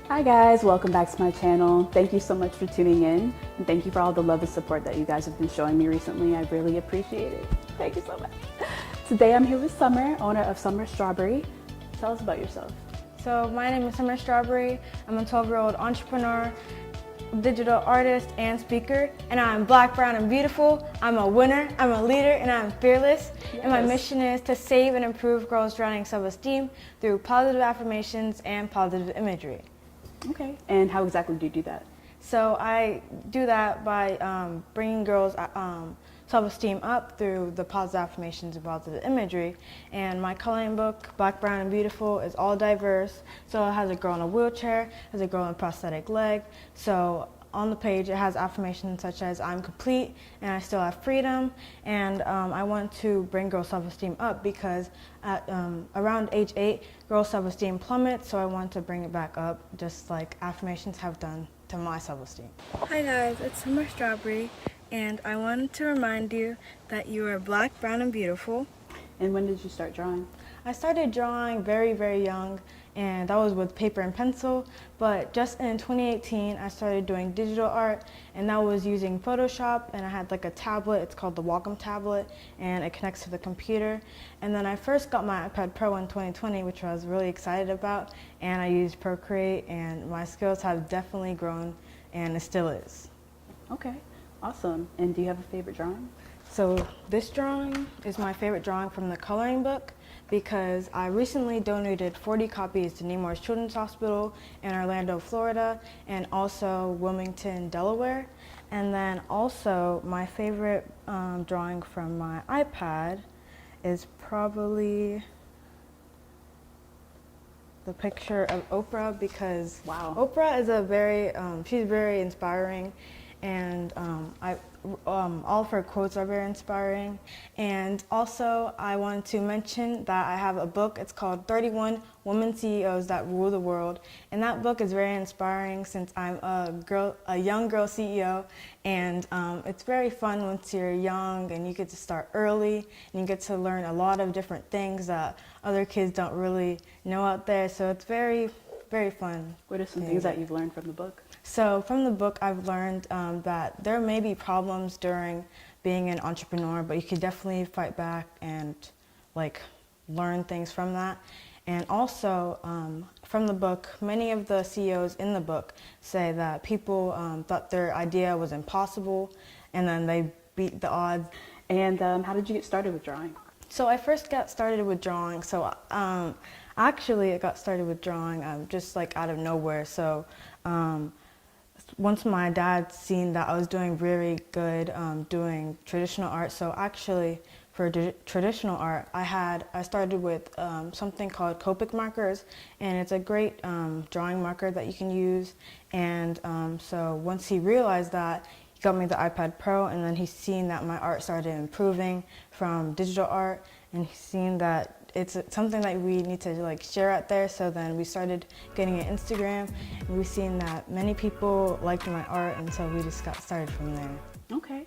Hi guys, welcome back to my channel. Thank you so much for tuning in, and thank you for all the love and support that you guys have been showing me recently. I really appreciate it. Thank you so much. Today I'm here with Summer, owner of Strawbree. Tell us about yourself. So my name is Summer Strawbree. I'm a 12-year-old entrepreneur, digital artist, and speaker. And I'm black, brown, and beautiful. I'm a winner, I'm a leader, and I'm fearless. Yes. And my mission is to save and improve girls' drowning self-esteem through positive affirmations and positive imagery. Okay, and how exactly do you do that? So I do that by bringing girls' self-esteem up through the positive affirmations and positive imagery. And my coloring book, Black, Brown, and Beautiful, is all diverse. So it has a girl in a wheelchair, has a girl in a prosthetic leg. So on the page it has affirmations such as I'm complete and I still have freedom, and I want to bring girls' self-esteem up because at around age 8 girls' self-esteem plummets, so I want to bring it back up just like affirmations have done to my self-esteem. Hi guys, it's Summer Strawbree, and I wanted to remind you that you are black, brown, and beautiful. And when did you start drawing? I started drawing very, very young, and that was with paper and pencil, but just in 2018 I started doing digital art, and that was using Photoshop, and I had like a tablet, it's called the Wacom tablet, and it connects to the computer. And then I first got my iPad Pro in 2020, which I was really excited about, and I used Procreate, and my skills have definitely grown, and it still is. Okay, awesome. And do you have a favorite drawing? So this drawing is my favorite drawing from the coloring book because I recently donated 40 copies to Nemours Children's Hospital in Orlando, Florida, and also Wilmington, Delaware. And then also my favorite drawing from my iPad is probably the picture of Oprah, because wow, Oprah is a very, she's very inspiring, and all of her quotes are very inspiring. And also I want to mention that I have a book. It's called 31 Women CEOs That Rule the World, and that book is very inspiring since I'm a young girl CEO, and it's very fun once you're young and you get to start early and you get to learn a lot of different things that other kids don't really know out there, so it's very, very fun. What are some things that you've learned from the book? So from the book I've learned that there may be problems during being an entrepreneur, but you can definitely fight back and like learn things from that. And also from the book, many of the CEOs in the book say that people thought their idea was impossible, and then they beat the odds. And how did you get started with drawing? So I first got started with drawing. So actually I got started with drawing just like out of nowhere. So once my dad seen that I was doing really good doing traditional art, so actually for traditional art I started with something called Copic markers, and it's a great drawing marker that you can use. And so once he realized that, he got me the iPad Pro, and then he's seen that my art started improving from digital art, and he's seen that it's something that we need to like share out there. So then we started getting an Instagram, and we've seen that many people liked my art, and so we just got started from there. Okay.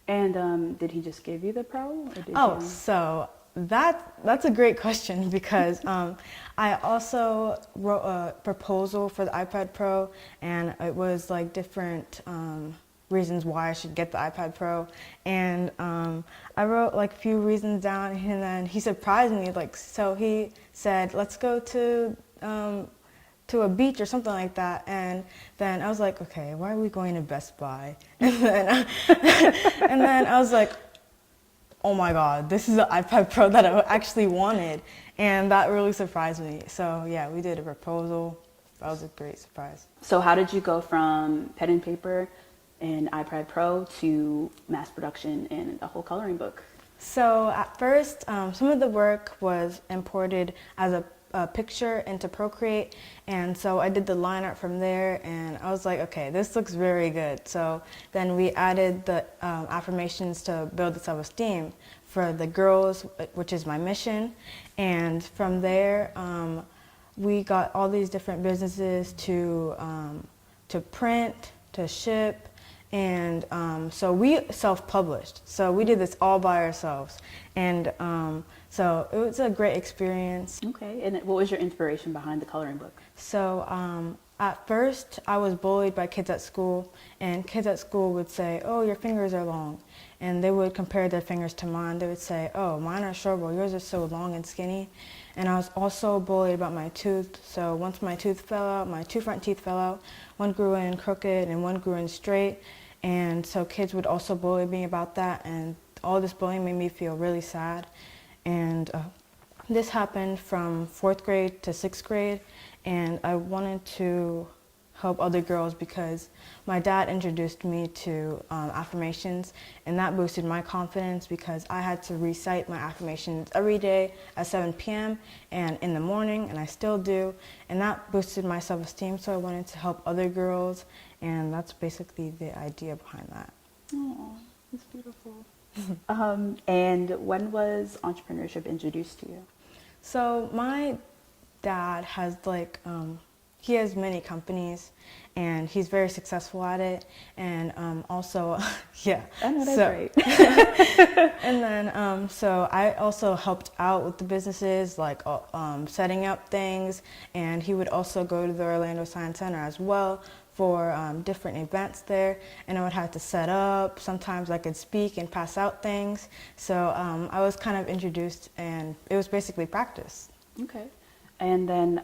And did he just give you the Pro? Or did So that's a great question, because I also wrote a proposal for the iPad Pro, and it was like different reasons why I should get the iPad Pro, and I wrote like a few reasons down, and then he surprised me. Like, so he said, let's go to a beach or something like that, and then I was like, okay, why are we going to Best Buy? And then I was like, oh my god, this is the iPad Pro that I actually wanted, and that really surprised me. So yeah, we did a proposal. That was a great surprise. So how did you go from pen and paper and iPad Pro to mass production and a whole coloring book? So at first, some of the work was imported as a picture into Procreate, and so I did the line art from there, and I was like, okay, this looks very good. So then we added the affirmations to build the self-esteem for the girls, which is my mission. And from there, we got all these different businesses to print, to ship, and so we self-published. So we did this all by ourselves, and So it was a great experience. Okay, and what was your inspiration behind the coloring book? So at first I was bullied by kids at school, and kids at school would say, oh, your fingers are long. And they would compare their fingers to mine. They would say, oh, mine are short, but yours are so long and skinny. And I was also bullied about my tooth. So once my tooth fell out, my two front teeth fell out. One grew in crooked and one grew in straight. And so kids would also bully me about that. And all this bullying made me feel really sad. And this happened from 4th grade to 6th grade. And I wanted to help other girls because my dad introduced me to affirmations, and that boosted my confidence because I had to recite my affirmations every day at 7 p.m. and in the morning, and I still do, and that boosted my self-esteem, so I wanted to help other girls, and that's basically the idea behind that. Oh, that's beautiful. And when was entrepreneurship introduced to you? So my dad has he has many companies, and he's very successful at it, and also, yeah. I know that's right. And then, so I also helped out with the businesses, like setting up things, and he would also go to the Orlando Science Center as well for different events there, and I would have to set up. Sometimes I could speak and pass out things, so I was kind of introduced, and it was basically practice. Okay. And then,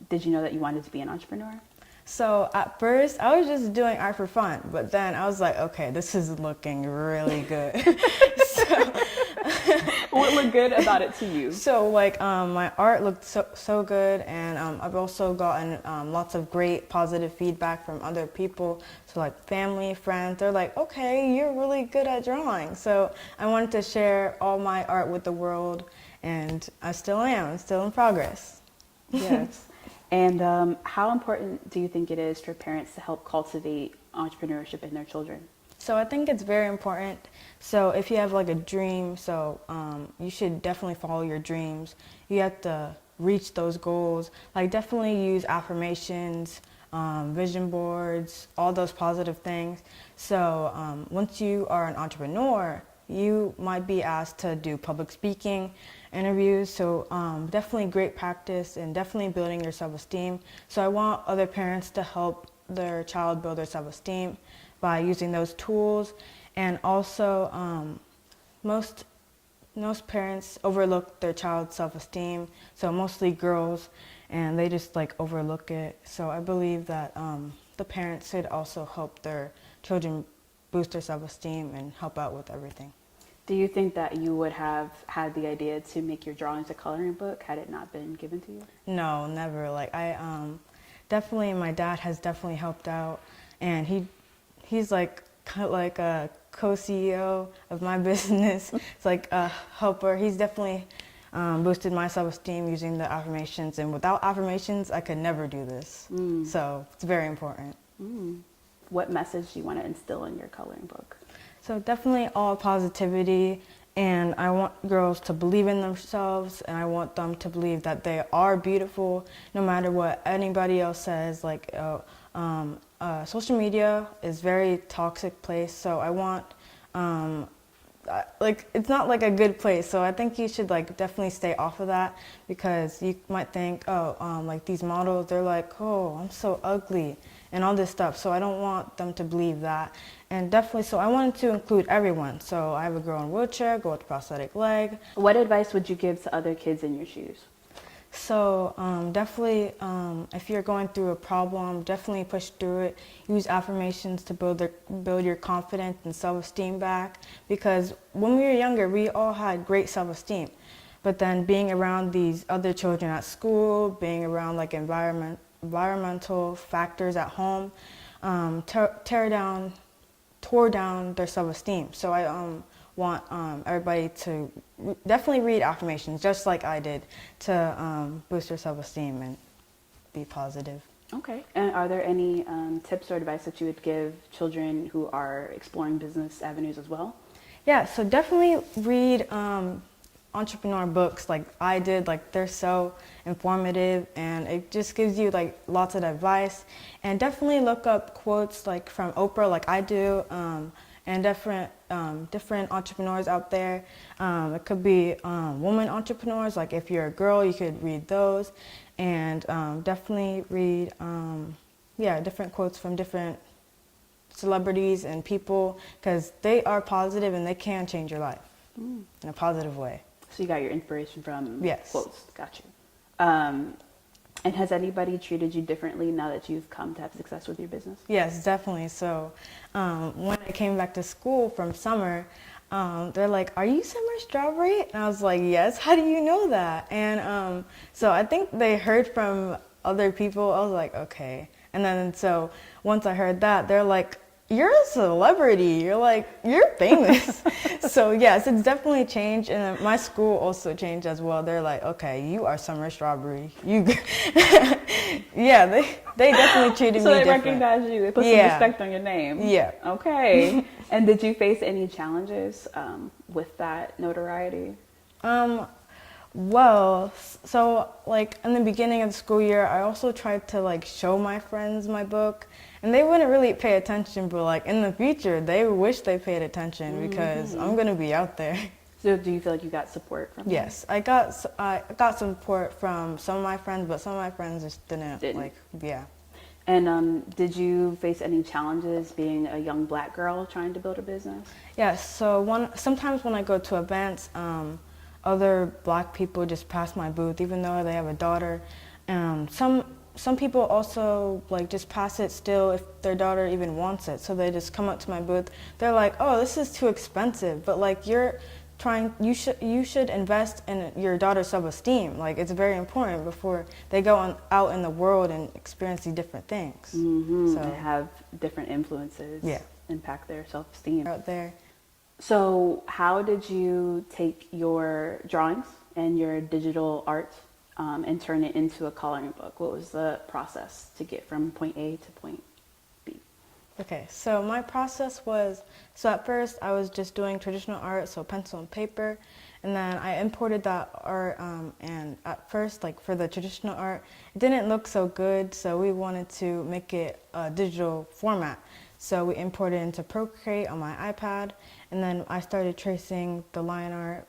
did you know that you wanted to be an entrepreneur? So at first, I was just doing art for fun, but then I was like, okay, this is looking really good. What looked good about it to you? So my art looked so good, and I've also gotten lots of great positive feedback from other people. So like family, friends, they're like, okay, you're really good at drawing. So I wanted to share all my art with the world, and I still am. I'm still in progress. Yes. And how important do you think it is for parents to help cultivate entrepreneurship in their children? So I think it's very important. So if you have like a dream, so you should definitely follow your dreams. You have to reach those goals. Like definitely use affirmations, vision boards, all those positive things. So once you are an entrepreneur, you might be asked to do public speaking, interviews, so definitely great practice and definitely building your self-esteem. So I want other parents to help their child build their self-esteem by using those tools. And also most parents overlook their child's self-esteem, so mostly girls, and they just like overlook it. So I believe that the parents should also help their children boost their self-esteem and help out with everything. Do you think that you would have had the idea to make your drawings a coloring book had it not been given to you? No, never. Like definitely, my dad has definitely helped out, and he's like kind of like a co-CEO of my business. It's like a helper. He's definitely boosted my self-esteem using the affirmations, and without affirmations, I could never do this. So it's very important. What message do you want to instill in your coloring book? So definitely all positivity, and I want girls to believe in themselves, and I want them to believe that they are beautiful no matter what anybody else says. Like social media is a very toxic place, so I want it's not like a good place, so I think you should like definitely stay off of that, because you might think, oh, like these models, they're like, oh, I'm so ugly and all this stuff, so I don't want them to believe that. And definitely, so I wanted to include everyone. So I have a girl in a wheelchair, girl with a prosthetic leg. What advice would you give to other kids in your shoes? So definitely, if you're going through a problem, definitely push through it. Use affirmations to build your confidence and self-esteem back. Because when we were younger, we all had great self-esteem. But then being around these other children at school, being around like environmental factors at home, tore down their self-esteem. So I want everybody to definitely read affirmations, just like I did, to boost their self-esteem and be positive. Okay. And are there any tips or advice that you would give children who are exploring business avenues as well? Yeah, so definitely read entrepreneur books like I did. Like they're so informative, and it just gives you like lots of advice. And definitely look up quotes like from Oprah, like I do, and different entrepreneurs out there. It could be woman entrepreneurs, like if you're a girl, you could read those, and definitely read different quotes from different celebrities and people, because they are positive and they can change your life in a positive way. So you got your inspiration from Yes. quotes. Got you. And has anybody treated you differently now that you've come to have success with your business? Yes, definitely. So when I came back to school from summer, they're like, "Are you Summer Strawbree?" And I was like, "Yes." "How do you know that?" And so I think they heard from other people. I was like, "Okay." And then so once I heard that, they're like, "You're a celebrity. You're famous." So yes, it's definitely changed, and my school also changed as well. They're like, "Okay, you are Summer Strawbree." Yeah, they definitely treated so me they different. recognize you. They put some respect on your name. Yeah. Okay. And did you face any challenges with that notoriety? Well, so like in the beginning of the school year, I also tried to like show my friends my book, and they wouldn't really pay attention, but like in the future, they wish they paid attention because I'm gonna be out there. So do you feel like you got support from them? Yes, I got support from some of my friends, but some of my friends just didn't. Like, yeah. And did you face any challenges being a young Black girl trying to build a business? Yes, so sometimes when I go to events, other Black people just pass my booth, even though they have a daughter. Some people also like just pass it still if their daughter even wants it. So they just come up to my booth. They're like, "Oh, this is too expensive," but like you should invest in your daughter's self-esteem. Like, it's very important before they go out in the world and experience these different things. So they have different influences impact their self-esteem out there. So how did you take your drawings and your digital art and turn it into a coloring book? What was the process to get from point A to point B? Okay, so my process was, so at first I was just doing traditional art, so pencil and paper, and then I imported that art, and at first, like for the traditional art, it didn't look so good, so we wanted to make it a digital format. So we imported it into Procreate on my iPad, and then I started tracing the line art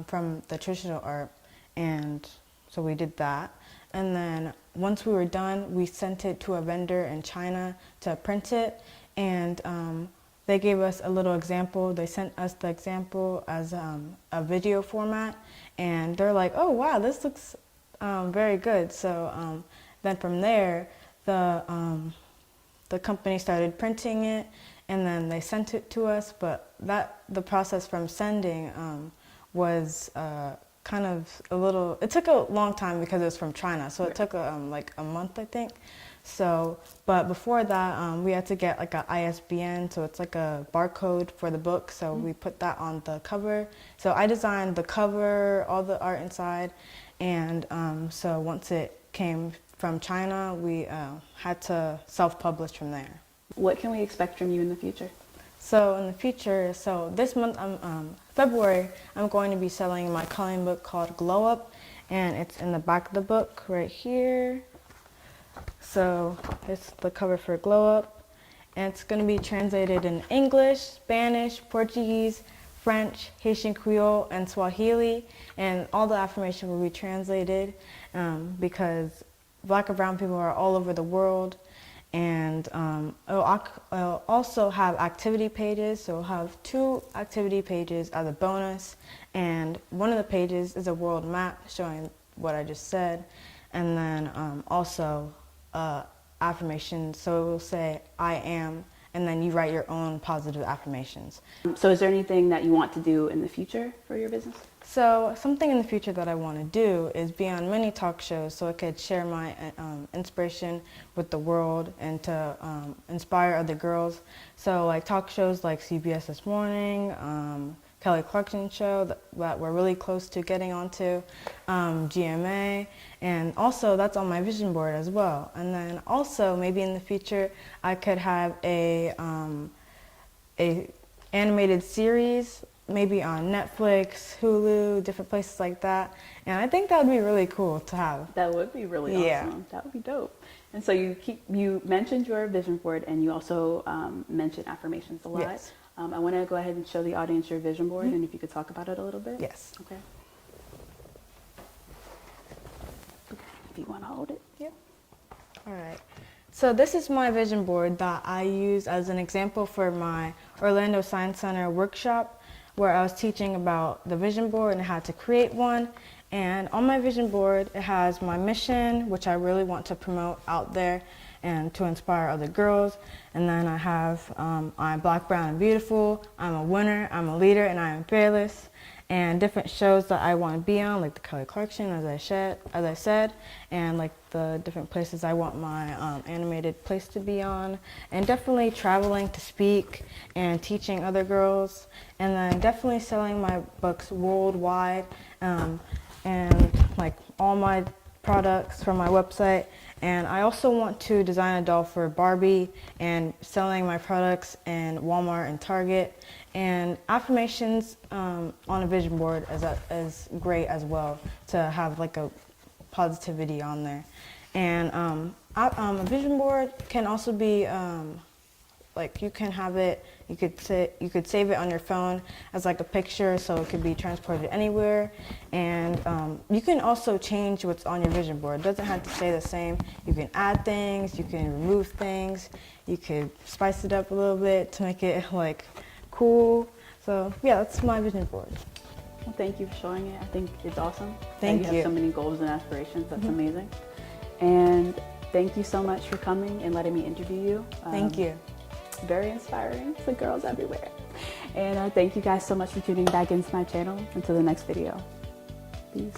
from the traditional art, and so we did that. And then once we were done, we sent it to a vendor in China to print it, and they gave us a little example. They sent us the example as a video format, and they're like, "Oh wow, this looks very good." So then from there, the company started printing it, and then they sent it to us. But the process from sending was kind of it took a long time because it was from China, so it took like a month, I think. So, but before that, we had to get like a ISBN, so it's like a barcode for the book, so we put that on the cover. So I designed the cover, all the art inside, and so once it came from China, we had to self-publish from there. What can we expect from you in the future? So in the future, so this month, February, I'm going to be selling my coloring book called Glow Up, and it's in the back of the book right here. So it's the cover for Glow Up, and it's going to be translated in English, Spanish, Portuguese, French, Haitian Creole, and Swahili, and all the affirmation will be translated because Black and brown people are all over the world. And it'll also have activity pages, so it'll have 2 activity pages as a bonus, and one of the pages is a world map showing what I just said, and then also affirmations, so it will say I am, and then you write your own positive affirmations. So is there anything that you want to do in the future for your business? So something in the future that I want to do is be on many talk shows so I could share my inspiration with the world and to inspire other girls. So like talk shows like CBS This Morning, Kelly Clarkson's show that we're really close to getting onto, GMA, and also that's on my vision board as well. And then also maybe in the future I could have a animated series, maybe on Netflix, Hulu, different places like that. And I think that would be really cool to have. That would be really awesome. That would be dope. And so you mentioned your vision board, and you also mentioned affirmations a lot. Yes. I want to go ahead and show the audience your vision board, and if you could talk about it a little bit. Yes. Okay. If you want to hold it. Yep. All right. So this is my vision board that I use as an example for my Orlando Science Center workshop, where I was teaching about the vision board and how to create one. And on my vision board, it has my mission, which I really want to promote out there and to inspire other girls. And then I have I'm Black, Brown, and Beautiful, I'm a winner, I'm a leader, and I am fearless. And different shows that I want to be on, like the Kelly Clarkson, as I said, and like the different places I want my animated place to be on, and definitely traveling to speak and teaching other girls, and then definitely selling my books worldwide, and like all my products from my website. And I also want to design a doll for Barbie and selling my products in Walmart and Target. And affirmations on a vision board is great as well, to have like a positivity on there. And a vision board can also be like, you can have it, you could save it on your phone as like a picture, so it could be transported anywhere. And you can also change what's on your vision board. It doesn't have to stay the same. You can add things, you can remove things, you could spice it up a little bit to make it like cool. So yeah, that's my vision board. Well, thank you for showing it. I think it's awesome. Thank you. you. Have so many goals and aspirations. That's amazing. And thank you so much for coming and letting me interview you. Thank you. Very inspiring to girls everywhere. And thank you guys so much for tuning back into my channel. Until the next video. Peace.